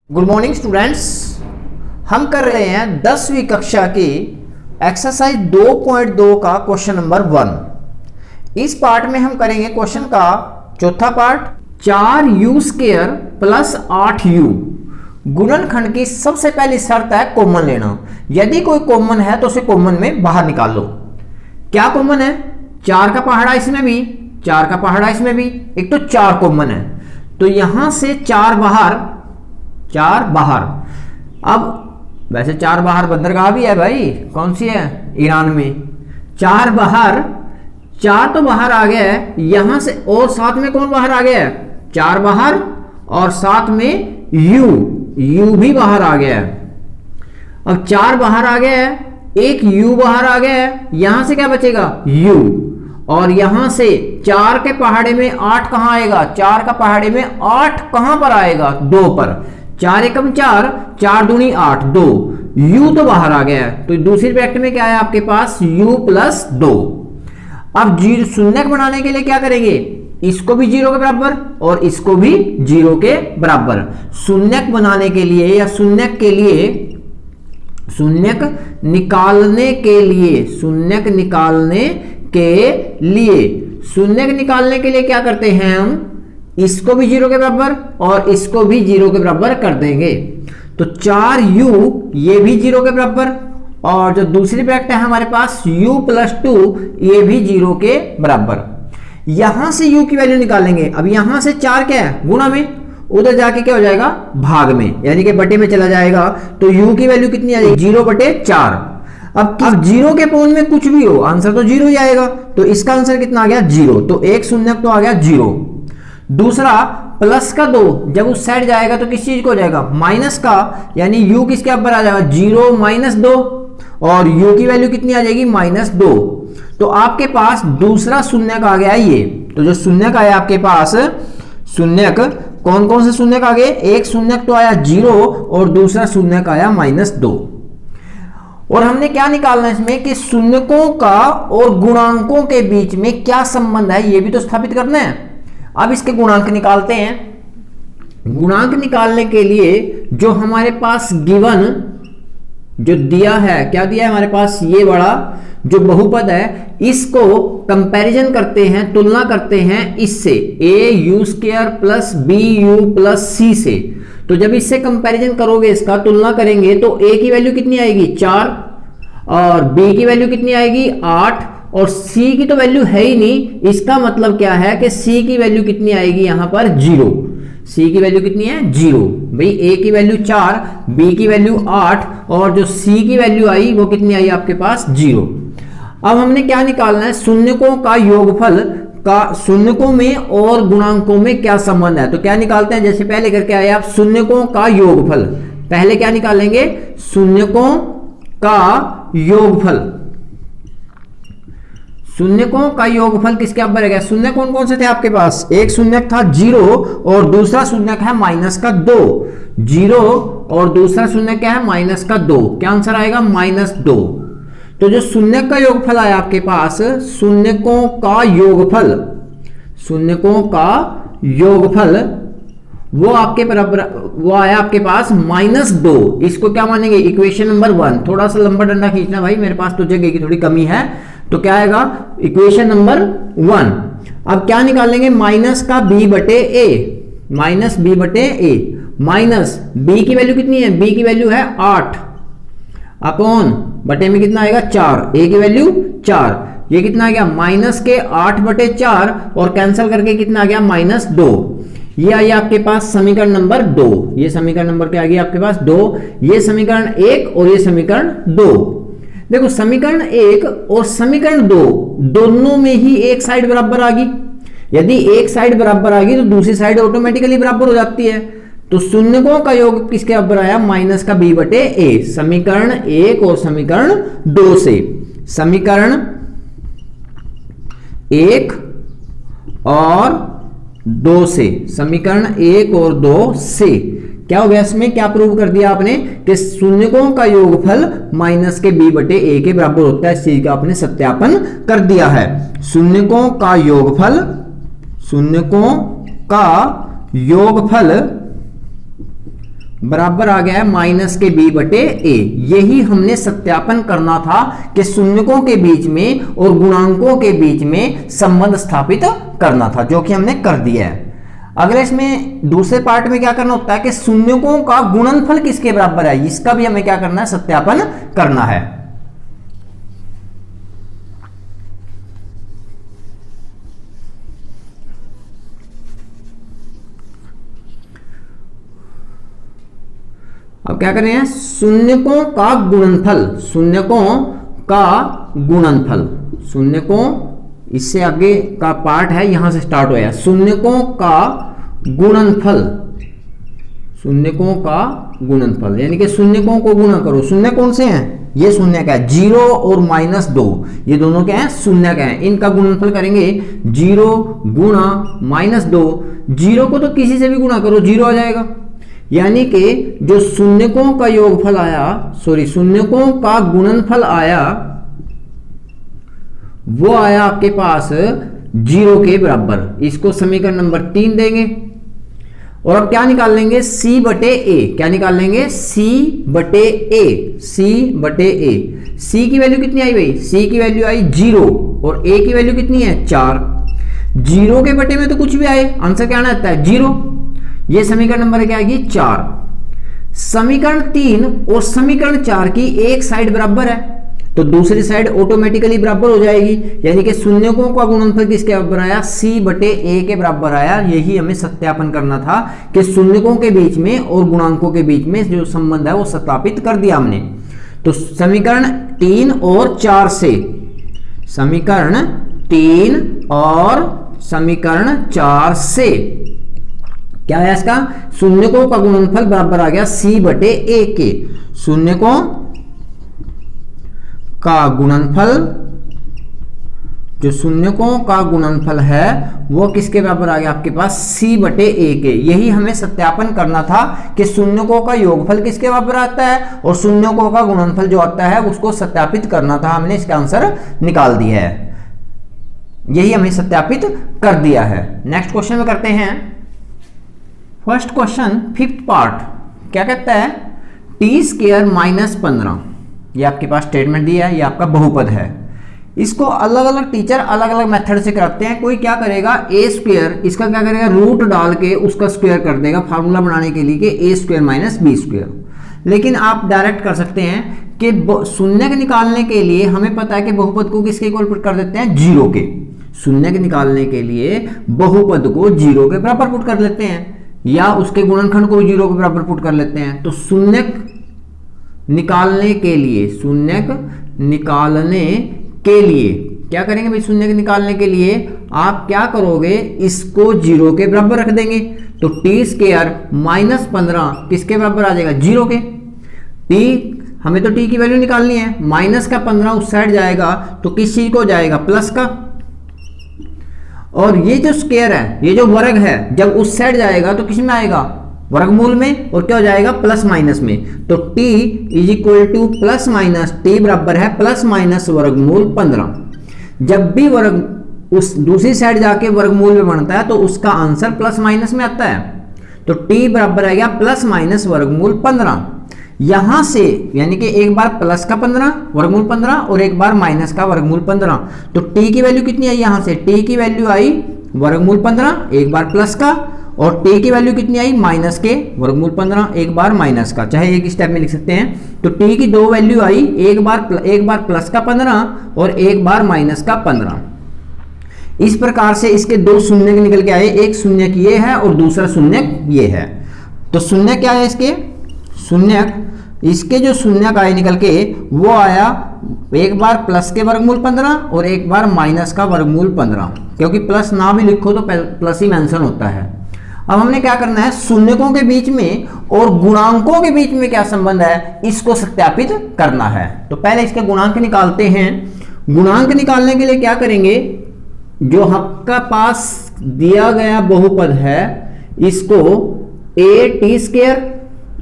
Good morning students. हम कर रहे हैं 10वीं कक्षा की एक्सरसाइज 2.2 का क्वेश्चन नंबर 1। इस पार्ट में हम करेंगे क्वेश्चन का चौथा पार्ट, 4u² प्लस 8u। गुणनखंड की सबसे पहली शर्त है कॉमन लेना। यदि कोई कॉमन है तो उसे कॉमन में बाहर निकाल लो। क्या कॉमन है? 4 का पहाड़ा इसमें भी, 4 का पहाड़ा इसमें भी, एक तो 4 कॉमन है, तो यहां से 4 बाहर, 4 बाहर। अब वैसे 4 बाहर बंदरगाह भी है भाई, कौन सी है? ईरान में। 4 बाहर, 4 तो बाहर आ गया है यहां से, और साथ में कौन बाहर आ गया है? 4 बाहर और साथ में u भी बाहर आ गया है। अब 4 बाहर आ गया है, एक u बाहर आ गया है, यहां से क्या बचेगा? u। और यहां से 4 के पहाड़े में 8 कहां आएगा? 4 का पहाड़े में 8 कहां पर आएगा? 2 पर। 4 एकम 4, 4 दूनी 8, 2। u तो बाहर आ गया है, तो दूसरी ब्रैकेट में क्या है आपके पास? u plus 2। अब शून्यक बनाने के लिए क्या करेंगे? इसको भी 0 के बराबर और इसको भी 0 के बराबर। शून्यक बनाने के लिए या शून्यक के लिए, शून्यक निकालने के लिए, शून्यक निकालने के लिए, शून्यक निकालने के लिए क्या करते हैं हम? इसको भी 0 के बराबर और इसको भी 0 के बराबर कर देंगे। तो 4u ये भी 0 के बराबर, और जो दूसरी ब्रैकेट है हमारे पास u प्लस 2 ये भी 0 के बराबर। यहां से u की वैल्यू निकालेंगे। अब यहां से 4 क्या है? गुणा में, उधर जाके क्या हो जाएगा? भाग में, यानी कि बटे में चला जाएगा। तो u की वैल्यू कितनी आ जाएगी? 0/4। अब 0 के पौन में कुछ भी हो, आंसर तो 0 ही आएगा। तो इसका आंसर कितना आ गया? 0। तो एक शून्यक तो आ गया 0। दूसरा प्लस का 2 जब उस साइड जाएगा तो किस चीज को हो जाएगा? माइनस का, यानी u किसके बराबर आ जाएगा? 0 माइनस 2, और u की वैल्यू कितनी आ जाएगी? -2। तो आपके पास दूसरा शून्यक आ गया ये। तो जो शून्यक आया आपके पास, शून्यक कौन कौन से शून्यक आ गए? एक शून्यक तो आया 0 और दूसरा शून्यक आया -2। और हमने क्या निकालना है इसमें कि शून्यकों का और गुणांकों के बीच में क्या संबंध है, ये भी तो स्थापित करना है। अब इसके गुणांक निकालते हैं। गुणांक निकालने के लिए जो हमारे पास गिवन जो दिया है, क्या दिया है हमारे पास? ये बड़ा जो बहुपद है, इसको कंपैरिजन करते हैं, तुलना करते हैं इससे, au² plus bu plus c से। तो जब इससे कंपैरिजन करोगे, इसका तुलना करेंगे, तो a की वैल्यू कितनी आएगी? 4, और b की वैल्यू कितनी आएगी? 8, और c की तो वैल्यू है ही नहीं। इसका मतलब क्या है कि c की वैल्यू कितनी आएगी यहां पर? 0। c की वैल्यू कितनी है? 0। भाई a की वैल्यू 4, b की वैल्यू 8, और जो c की वैल्यू आई वो कितनी आई आपके पास? 0। अब हमने क्या निकालना है? शून्यकों का योगफल का शून्यकों में और गुणांकों में क्या संबंध है। तो क्या निकालते हैं? जैसे पहले करके आए आप, शून्यकों का योगफल। पहले क्या निकालेंगे? शून्यकों का योगफल। शून्यकों का योगफल किसके बराबर है? शून्य कौन कौन से थे आपके पास? एक शून्यक था 0 और दूसरा शून्यक है -2। 0 और दूसरा शून्यक क्या है? -2। क्या आंसर आएगा? -2। तो जो शून्यक का योगफल आया आपके पास, शून्यकों का योगफल, शून्यकों का योगफल वो आपके बराबर, वो आया आपके पास -2। इसको क्या मानेंगे? Equation number 1। थोड़ा सा लंबा डंडा खींचना भाई, मेरे पास तो जगह की थोड़ी कमी है। तो क्या आएगा? Equation number 1। अब क्या निकालेंगे? माइनस का b/a, minus b/a, minus b की वैल्यू कितनी है? b की वैल्यू है 8, अपॉन बटे में कितना आएगा? 4। a की वैल्यू 4, ये कितना आ गया? माइनस के 8/4, और कैंसिल करके कितना आ गया? -2। ये आई आपके पास समीकरण नंबर 2। ये समीकरण नंबर क्या आ गया आपके पास? 2। ये समीकरण 1 और ये समीकरण 2। देखो समीकरण 1 और समीकरण 2 दोनों में ही एक साइड बराबर आ गई। यदि एक साइड बराबर आ गई तो दूसरी साइड ऑटोमेटिकली बराबर हो जाती है। तो शून्यकों का योग किसके बराबर आया? माइनस का b/a, समीकरण 1 और समीकरण 2 से। समीकरण 1 और 2 से, समीकरण 1 और 2 से क्या हो गया? इसमें क्या प्रूव कर दिया आपने कि शून्यकों का योगफल माइनस के b/a के बराबर होता है। इस चीज का आपने सत्यापन कर दिया है। शून्यकों का योगफल, शून्यकों का योगफल बराबर आ गया है माइनस के बी बटे ए। यही हमने सत्यापन करना था कि शून्यकों के बीच में और गुणांकों के बीच में संबंध स्थापित करना था, जो कि हमने कर दिया है। अगले इसमें दूसरे पार्ट में क्या करना होता है कि शून्यकों का गुणनफल किसके बराबर है, इसका भी हमें क्या करना है, सत्यापन करना है। अब क्या कर रहे हैं, शून्यकों का गुणनफल, शून्यकों का गुणनफल, शून्यकों इससे आगे का पार्ट है, यहां से स्टार्ट होया, शून्यकों का गुणनफल, शून्यकों का गुणनफल यानी कि शून्यकों को गुणा करो। शून्य कौन से हैं, ये शून्य का है, 0 और -2, ये दोनों क्या हैं, शून्य का है। इनका गुणनफल करेंगे 0 गुणा -2, 0 को तो किसी से भी गुणा करो 0 आ जाएगा, यानी कि जो शून्यकों का योगफल आया, शून्यकों का गुणनफल आया, वो आया आपके पास 0 के बराबर। इसको समीकरण नंबर 3 देंगे और अब क्या निकाल लेंगे, c बटे ए। क्या निकाल लेंगे, c बटे ए, c बटे ए। c की वैल्यू कितनी आई भाई, c की वैल्यू आई 0 और a की वैल्यू कितनी है 4। 0 के बटे में तो कुछ भी आए, आंसर क्या आना आता है 0। ये समीकरण नंबर क्या आएगी 4। समीकरण 3 और समीकरण 4 की एक साइड बराबर है तो दूसरी साइड ऑटोमेटिकली बराबर हो जाएगी, यानी कि शून्यकों का गुणनफल किसके बराबर आया, c बटे a के बराबर आया। यही हमें सत्यापन करना था कि शून्यकों के बीच में और गुणांकों के बीच में जो संबंध है वो सत्यापित कर दिया हमने। तो समीकरण 3 और 4 से, समीकरण 3 और समीकरण 4 से क्या है इसका, शून्यकों का गुणनफल बराबर आ गया c बटे a के। शून्यकों का गुणनफल, जो शून्यकों का गुणनफल है वो किसके बराबर आ गया आपके पास, c बटे a के। यही हमें सत्यापन करना था कि शून्यकों का योगफल किसके बराबर आता है और शून्यकों का गुणनफल जो आता है उसको सत्यापित करना था। हमने इसका आंसर निकाल दिया है, यही हमें सत्यापित कर दिया है। नेक्स्ट क्वेश्चन में करते हैं। फर्स्ट क्वेश्चन 5th पार्ट क्या कहता है, t² - 15, ये आपके पास स्टेटमेंट दिया है, ये आपका बहुपद है। इसको अलग अलग टीचर अलग अलग मेथड से कराते हैं। कोई क्या करेगा, a², इसका क्या करेगा, रूट डाल के उसका स्क्वायर कर देगा फार्मूला बनाने के लिए कि a² - b²। लेकिन आप डायरेक्ट कर सकते हैं कि शून्य के निकालने के लिए हमें पता है कि बहुपद को किसके इक्वल पुट कर देते हैं, 0 के। शून्य के निकालने के लिए बहुपद को 0 के बराबर पुट कर लेते हैं या उसके गुणनखंड को 0 के बराबर पुट कर लेते हैं। तो शून्यक निकालने के लिए, शून्यक निकालने के लिए क्या करेंगे भाई, शून्यक निकालने के लिए आप क्या करोगे, इसको 0 के बराबर रख देंगे। तो t² - 15 किसके बराबर आ जाएगा, 0 के। हमें तो t की वैल्यू निकालनी है, माइनस का 15 उस साइड जाएगा तो किस चीज को जाएगा, प्लस का। और ये जो स्क्वायर है, ये जो वर्ग है, जब उस साइड जाएगा तो किस में आएगा, वर्गमूल में, और क्या हो जाएगा, प्लस माइनस में। तो t = प्लस माइनस, t बराबर है प्लस माइनस वर्गमूल 15। जब भी वर्ग उस दूसरी साइड जाके वर्गमूल में बनता है तो उसका आंसर प्लस माइनस में आता है। तो t बराबर आ गया प्लस माइनस वर्गमूल 15। यहां से यानी कि एक बार प्लस का 15 वर्गमूल 15 और एक बार माइनस का वर्गमूल 15। तो t की वैल्यू कितनी आई, यहां से t की वैल्यू आई वर्गमूल 15 एक बार प्लस का, और t की वैल्यू कितनी आई, माइनस के वर्गमूल 15 एक बार माइनस का। चाहे एक स्टेप में लिख सकते हैं। तो t की दो वैल्यू आई, एक बार प्लस का 15 और एक बार माइनस का 15। इस प्रकार से इसके दो शून्य निकल के आए, एक शून्य ये है और दूसरा शून्य ये है। तो शून्य क्या है, इसके शून्य, इसके जो शून्य आए निकल के वो आया एक बार प्लस के वर्गमूल 15 और एक बार माइनस का वर्गमूल 15, क्योंकि प्लस ना भी लिखो तो प्लस ही मेंशन होता है। अब हमने क्या करना है, शून्यकों के बीच में और गुणांकों के बीच में क्या संबंध है, इसको सत्यापित करना है। तो पहले इसके गुणांक निकालते हैं। गुणांक निकालने के लिए क्या करेंगे, जो आपका पास दिया गया बहुपद है इसको at²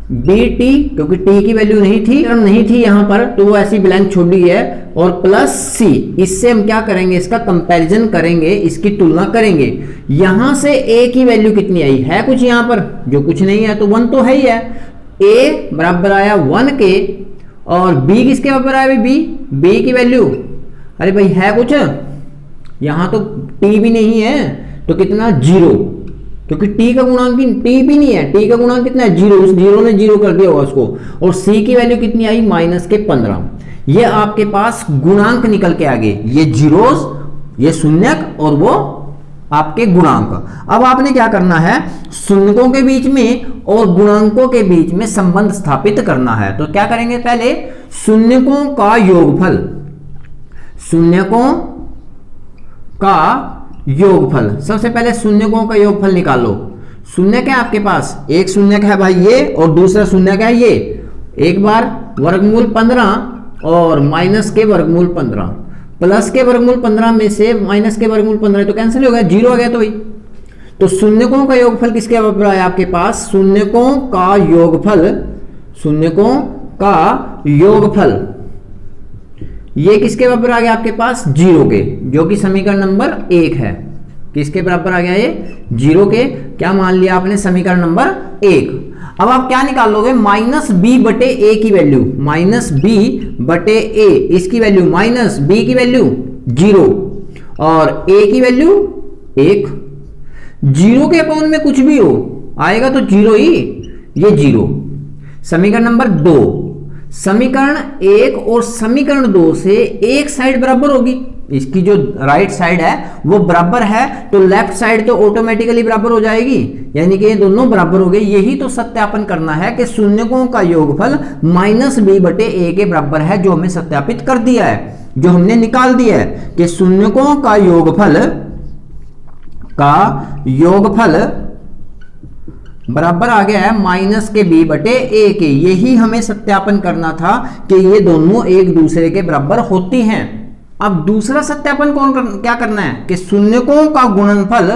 bt, क्योंकि t की वैल्यू नहीं थी यहां पर तो वो ऐसी ब्लैंक छोड़ दी है, और प्लस c, इससे हम क्या करेंगे, इसका कंपैरिजन करेंगे, इसकी तुलना करेंगे। यहां से a की वैल्यू कितनी आई है, कुछ यहां पर जो कुछ नहीं है तो 1 तो है ही है। a बराबर आया 1 के और b किसके बराबर आया भाई, b की वैल्यू, अरे भाई है कुछ, यहां तो t भी नहीं है तो कितना 0, क्योंकि t का गुणांक t भी नहीं है, t का गुणांक कितना है 0, उस 0 ने 0 कर दिया होगा उसको। और c की वैल्यू कितनी आई -15। ये आपके पास गुणांक निकल के आ गए, ये जीरोस, ये शून्यक और वो आपके गुणांक। अब आपने क्या करना है, शून्यकों के बीच में और गुणांकों के बीच में संबंध स्थापित करना है। तो क्या करेंगे, पहले शून्यकों का योगफल, शून्यकों का योगफल, सबसे पहले शून्यकों का योगफल निकालो। शून्यक है आपके पास, एक शून्यक है भाई ये और दूसरा शून्यक है ये, एक बार वर्गमूल 15 और माइनस के वर्गमूल 15, प्लस के वर्गमूल 15 में से माइनस के वर्गमूल 15 तो कैंसिल हो गया, 0 आ गया। तो भाई तो शून्यकों का योगफल किसके बराबर है आपके पास, शून्यकों का योगफल, शून्यकों का योगफल ये किसके बराबर आ गया आपके पास, 0 के, जो कि समीकरण नंबर 1 है। किसके बराबर आ गया ये, 0 के, क्या मान लिया आपने, समीकरण नंबर 1। अब आप क्या निकालोगे, -b/a की वैल्यू, -b/a, इसकी वैल्यू -b की वैल्यू 0 और a की वैल्यू 1। 0 के अपॉन में कुछ भी हो आएगा तो 0 ही, ये 0। समीकरण नंबर 2, समीकरण 1 और समीकरण 2 से एक साइड बराबर होगी, इसकी जो राइट साइड है वो बराबर है तो लेफ्ट साइड तो ऑटोमेटिकली बराबर हो जाएगी, यानी कि ये दोनों बराबर हो गए। यही तो सत्यापन करना है कि शून्यकों का योगफल -b/a के बराबर है, जो हमने सत्यापित कर दिया है, जो हमने निकाल दिया है कि शून्यकों का योगफल बराबर आ गया है -b/a के। यही हमें सत्यापन करना था कि ये दोनों एक दूसरे के बराबर होती हैं। अब दूसरा सत्यापन क्या करना है कि शून्यकों का गुणनफल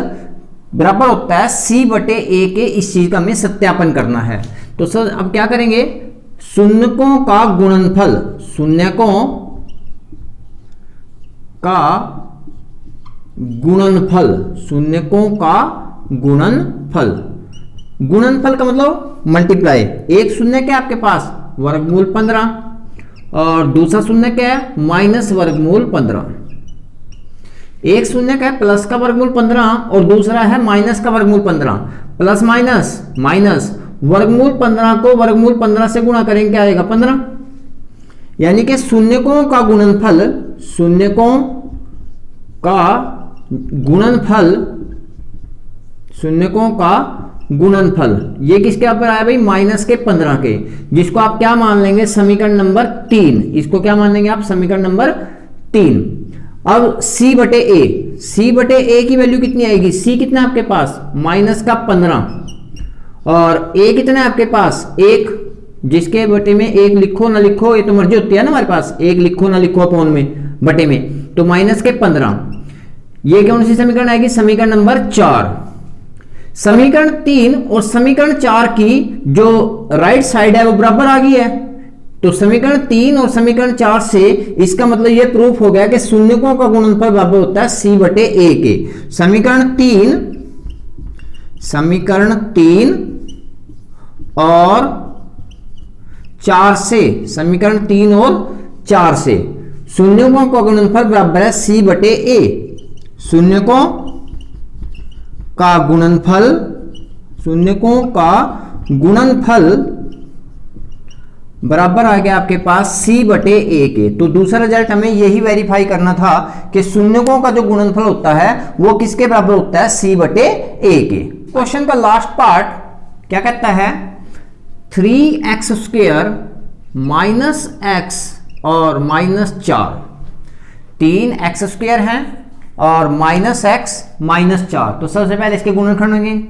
बराबर होता है c/a के, इस चीज का हमें सत्यापन करना है। तो सर अब क्या करेंगे, शून्यकों का गुणनफल, शून्यकों का गुणनफल, शून्यकों का गुणनफल, गुणनफल का मतलब मल्टीप्लाई। एक शून्य क्या आपके पास, वर्गमूल 15 और दूसरा शून्य क्या है, माइनस वर्गमूल 15। एक शून्य क्या है, प्लस का वर्गमूल 15 और दूसरा है माइनस का वर्गमूल 15। प्लस माइनस माइनस, वर्गमूल 15 को वर्गमूल 15 से गुणा करेंगे क्या आएगा, 15। यानी कि शून्यकों का गुणनफल, शून्यकों का गुणनफल, शून्यकों का गुणनफल ये किसके बराबर आया भाई, -15 के, जिसको आप क्या मान लेंगे, समीकरण नंबर 3। इसको क्या मान लेंगे आप, समीकरण नंबर 3। अब c/a, c/a की वैल्यू कितनी आएगी, c कितना आपके पास, -15 और a कितना है आपके पास, 1, जिसके बटे में 1 लिखो ना लिखो ये तो मर्जी होती है ना हमारे पास, 1 लिखो ना लिखो अपॉन में बटे में, तो -15। ये कौन सी समीकरण आएगी, समीकरण नंबर 4। समीकरण 3 और समीकरण 4 की जो राइट साइड है वो बराबर आ गई है, तो समीकरण 3 और समीकरण 4 से इसका मतलब ये प्रूफ हो गया कि शून्यकों का गुणनफल बराबर होता है c/a के। समीकरण 3 और 4 से, समीकरण 3 और 4 से शून्यकों का गुणनफल बराबर है c/a। शून्यकों का गुणनफल, शून्यकों का गुणनफल बराबर आ गया आपके पास c/a के। तो दूसरा रिजल्ट हमें यही वेरीफाई करना था कि शून्यकों का जो गुणनफल होता है वो किसके बराबर होता है, c/a के। क्वेश्चन का लास्ट पार्ट क्या कहता है, 3x² -x और -4, 3x² है और -x -4। तो सबसे पहले इसके गुणनखंड होंगे।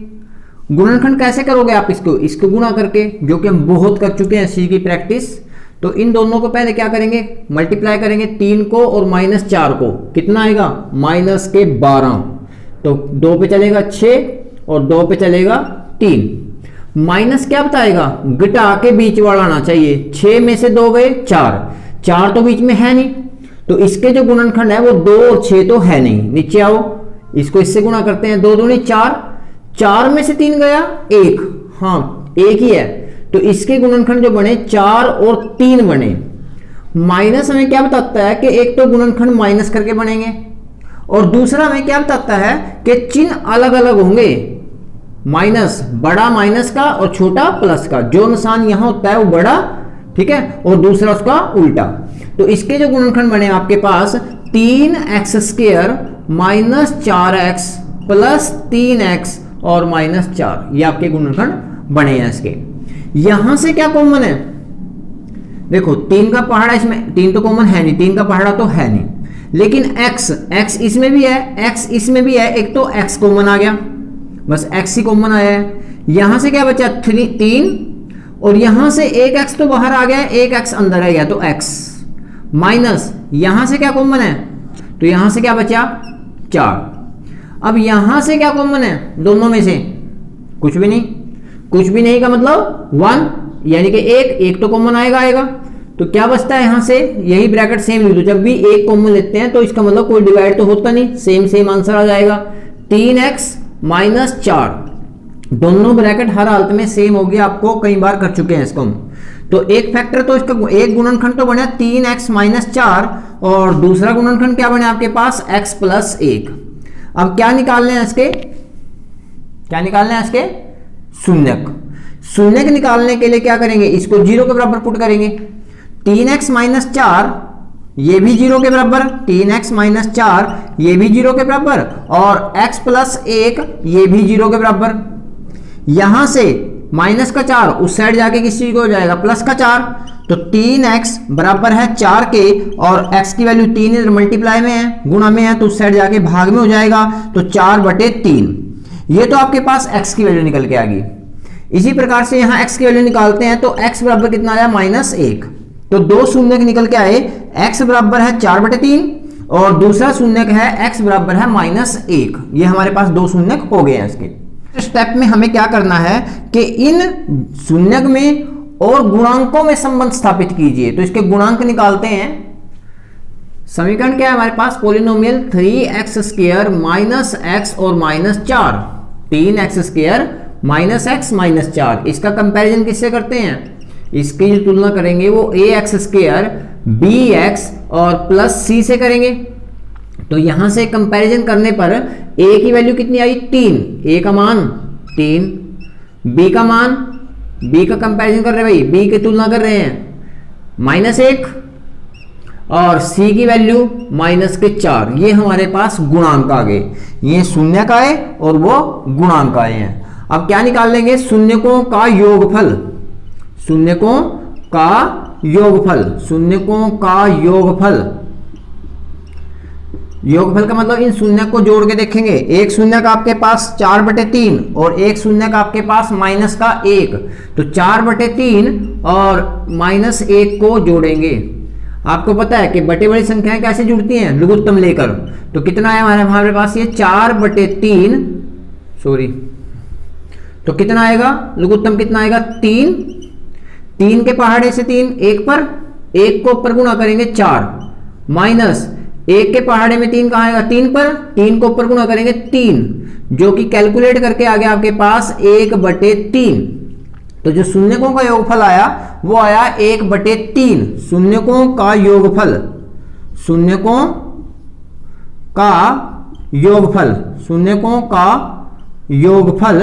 गुणनखंड कैसे करोगे आप, इसको गुणा करके, जो कि हम बहुत कर चुके हैं इस चीज की प्रैक्टिस। तो इन दोनों को पहले क्या करेंगे, मल्टीप्लाई करेंगे, 3 को और -4 को, कितना आएगा, -12। तो 2 पे चलेगा 6 और 2 पे चलेगा 3। माइनस क्या बताएगा, घटा के बीच वाला आना चाहिए। 6 में से 2 गए 4 तो बीच में है नहीं, तो इसके जो गुणनखंड है वो 2 और 6 तो है नहीं। नीचे आओ, इसको इससे गुणा करते हैं, 2 दूनी 4, 4 में से 3 गया 1, हाँ 1 ही है, तो इसके गुणनखंड जो बने 4 और 3 बने। माइनस हमें क्या बताता है कि एक तो गुणनखंड माइनस करके बनेंगे और दूसरा हमें क्या बताता है कि चिन्ह अलग अलग होंगे। माइनस, बड़ा माइनस का और छोटा प्लस का, जो निशान यहां होता है वो बड़ा, ठीक है, और दूसरा उसका उल्टा। तो इसके जो गुणनखंड बने आपके पास 3x² minus 4x plus 3x और माइनस 4, ये आपके गुणनखंड बने हैं इसके। यहां से क्या कॉमन है, देखो 3 का पहाड़ा, इसमें 3 तो कॉमन है नहीं, 3 का पहाड़ा तो है नहीं, लेकिन x इसमें भी है, x इसमें भी है, एक तो x कॉमन आ गया, बस x ही कॉमन आया है। यहां से क्या बचा 3 और यहां से एक x तो बाहर आ गया, एक x अंदर आ गया, तो x माइनस यहां से क्या कॉमन है, तो यहां से क्या बचा 4। अब यहां से क्या कॉमन है दोनों में से, कुछ भी नहीं, कुछ भी नहीं का मतलब 1, यानी कि एक तो कॉमन आएगा। तो क्या बचता है यहां से, यही ब्रैकेट सेम लिख दो, जब भी एक कॉमन लेते हैं तो इसका मतलब कोई डिवाइड तो होता नहीं, सेम आंसर आ जाएगा। 3x माइनस 4, दोनों ब्रैकेट हर हालत में सेम हो गया, आपको कई बार कर चुके हैं इसको हम। तो एक फैक्टर तो इसका, एक गुणनखंड तो बना 3x माइनस 4 और दूसरा गुणनखंड क्या बने आपके पास x प्लस 1। अब क्या निकालने हैं इसके, क्या निकालने हैं इसके शून्यक। शून्यक निकालने के लिए क्या करेंगे, इसको 0 के बराबर पुट करेंगे। 3x माइनस 4 ये भी 0 के बराबर, 3x माइनस 4 ये भी 0 के बराबर और x प्लस 1 ये भी 0 के बराबर। यहां से माइनस का 4 उस साइड जाके किस चीज को हो जाएगा, प्लस का 4, तो 3x बराबर है 4 के और x की वैल्यू 3 इधर मल्टीप्लाई में है, गुणा में है, तो उस साइड जाके भाग में हो जाएगा, तो 4/3। ये तो आपके पास x की वैल्यू निकल के आ गई। इसी प्रकार से यहां x की वैल्यू निकालते हैं तो x बराबर कितना आया -1, तो दो शून्यक निकल के आए, x बराबर है 4/3 और दूसरा शून्यक है x बराबर है -1। ये हमारे पास दो शून्यक हो गए हैं। इसके स्टेप में हमें क्या करना है कि इन शून्यक में और गुणांकों में संबंध स्थापित कीजिए। तो इसके गुणांक निकालते हैं। समीकरण क्या है हमारे पास, पोलिनोमियल 3x² माइनस x और -4, 3x² माइनस x माइनस 4। इसका कंपैरिजन किससे करते हैं, इसकी जो तुलना करेंगे वो ax² bx और प्लस c से करेंगे। तो यहां से कंपैरिजन करने पर a की वैल्यू कितनी आई 3, a का मान 3, b का मान, b का कंपैरिजन कर रहे हैं भाई, b की तुलना कर रहे हैं -1 और c की वैल्यू -4। ये हमारे पास गुणांक आ गए, ये शून्यक आए और वो गुणांक आए हैं। अब क्या निकाल लेंगे, शून्यकों का योगफल, शून्यकों का योगफल, शून्यकों का योगफल। योगफल का मतलब इन शून्यक को जोड़ के देखेंगे। एक शून्यक आपके पास 4/3 और एक शून्यक आपके पास -1, तो 4/3 और -1 को जोड़ेंगे। आपको पता है कि बटे बड़ी संख्याएं कैसे जुड़ती हैं, लघुत्तम लेकर। तो कितना है हमारे पास ये 4/3, सॉरी, तो कितना आएगा लघुत्तम, कितना आएगा 3 के पहाड़े से 3, 1 पर, 1 को ऊपर गुणा करेंगे 4 माइनस 1 के पहाड़े में 3 कहाँ आएगा 3 पर, 3 को ऊपर गुणा करेंगे 3, जो कि कैलकुलेट करके आ गया आपके पास 1/3। तो जो शून्यकों का योगफल आया वो आया 1/3। शून्यकों का योगफल, शून्यकों का योगफल, शून्यकों का योगफल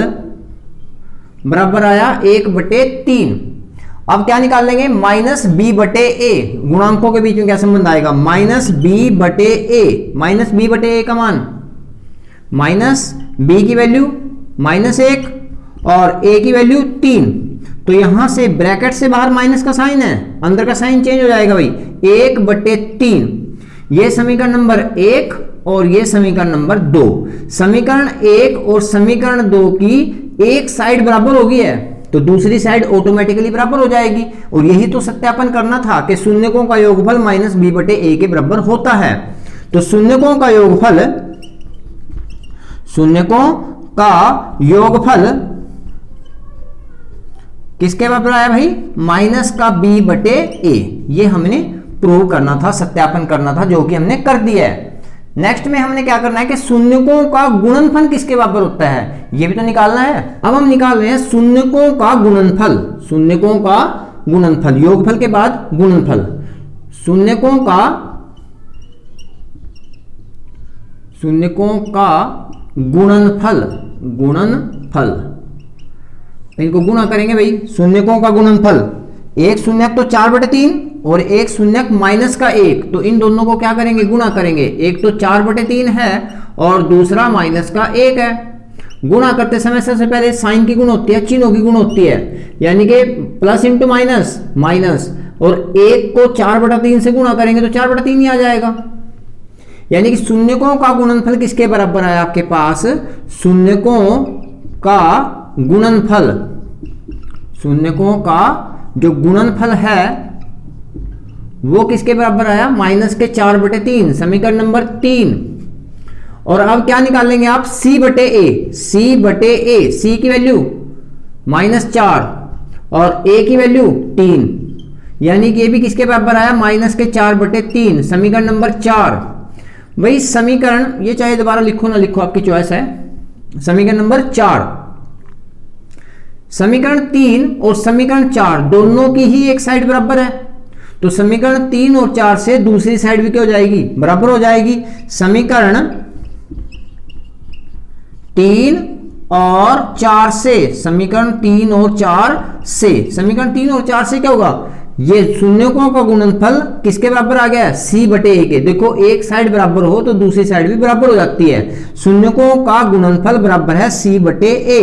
बराबर आया 1/3। अब क्या निकाल लेंगे, -b/a। गुणांकों के बीच में क्या संबंध आएगा, -b/a, -b/a का मान, -b की वैल्यू -1 और a की वैल्यू 3। तो यहां से ब्रैकेट से बाहर माइनस का साइन है, अंदर का साइन चेंज हो जाएगा भाई, 1/3। ये समीकरण नंबर 1 और ये समीकरण नंबर 2। समीकरण 1 और समीकरण 2 की एक साइड बराबर हो गई है तो दूसरी साइड ऑटोमेटिकली बराबर हो जाएगी। और यही तो सत्यापन करना था कि शून्यकों का योगफल -b/a के बराबर होता है। तो शून्यकों का योगफल, शून्यकों का योगफल किसके बराबर आया भाई, -b/a। ये हमने प्रूव करना था, सत्यापन करना था, जो कि हमने कर दिया है। नेक्स्ट में हमने क्या करना है कि शून्यकों का गुणनफल किसके बराबर होता है, ये भी तो निकालना है। अब हम निकाल रहे हैं शून्यकों का गुणनफल, शून्यकों का गुणनफल, योगफल के बाद गुणनफल, शून्यकों का गुणनफल, गुणनफल, इनको गुणा करेंगे भाई, शून्यकों का गुणनफल, एक शून्यक तो 4/3 और एक शून्यक माइनस का 1, तो इन दोनों को क्या करेंगे, गुणा करेंगे। एक तो 4/3 है और दूसरा माइनस का 1 है। गुणा करते समय सबसे पहले साइन की गुण होती है, चिन्हों की गुण होती है, यानी कि प्लस इंटू माइनस, माइनस, और 1 को 4/3 से गुणा करेंगे तो 4/3 ही आ जाएगा। यानी कि शून्यकों का गुणनफल किसके बराबर है आपके पास, शून्यकों का गुणनफल, शून्यकों का जो गुणनफल है वो किसके बराबर आया, माइनस के 4/3, समीकरण नंबर 3। और अब क्या निकालेंगे आप, c/a, c/a, c की वैल्यू -4 और a की वैल्यू 3, यानी कि ये भी किसके बराबर आया, माइनस के 4/3, समीकरण नंबर 4। वही समीकरण, ये चाहे दोबारा लिखो ना लिखो आपकी चॉइस है, समीकरण नंबर 4, समीकरण 3 और समीकरण 4 दोनों की ही एक साइड बराबर है, तो समीकरण 3 और 4 से दूसरी साइड भी क्या हो जाएगी, बराबर हो जाएगी। समीकरण 3 और 4 से, समीकरण 3 और 4 से, समीकरण 3 और 4 से क्या होगा, ये शून्यकों का गुणनफल किसके बराबर आ गया है, c/a के। देखो एक साइड बराबर हो तो दूसरी साइड भी बराबर हो जाती है, शून्यकों का गुणनफल बराबर है c/a।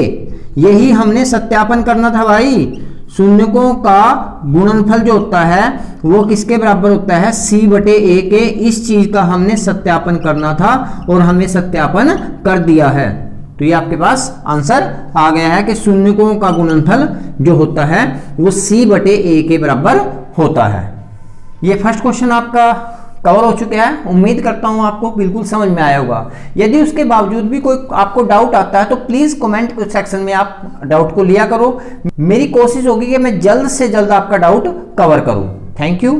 यही हमने सत्यापन करना था भाई, शून्यकों का गुणनफल जो होता है वो किसके बराबर होता है, c/a के। इस चीज का हमने सत्यापन करना था और हमने सत्यापन कर दिया है, तो ये आपके पास आंसर आ गया है कि शून्यकों का गुणनफल जो होता है वो c/a के बराबर होता है। ये फर्स्ट क्वेश्चन आपका कवर हो चुका है, उम्मीद करता हूं आपको बिल्कुल समझ में आया होगा। यदि उसके बावजूद भी कोई आपको डाउट आता है तो प्लीज कमेंट सेक्शन में आप डाउट को लिया करो। मेरी कोशिश होगी कि मैं जल्द से जल्द आपका डाउट कवर करूं। Thank you.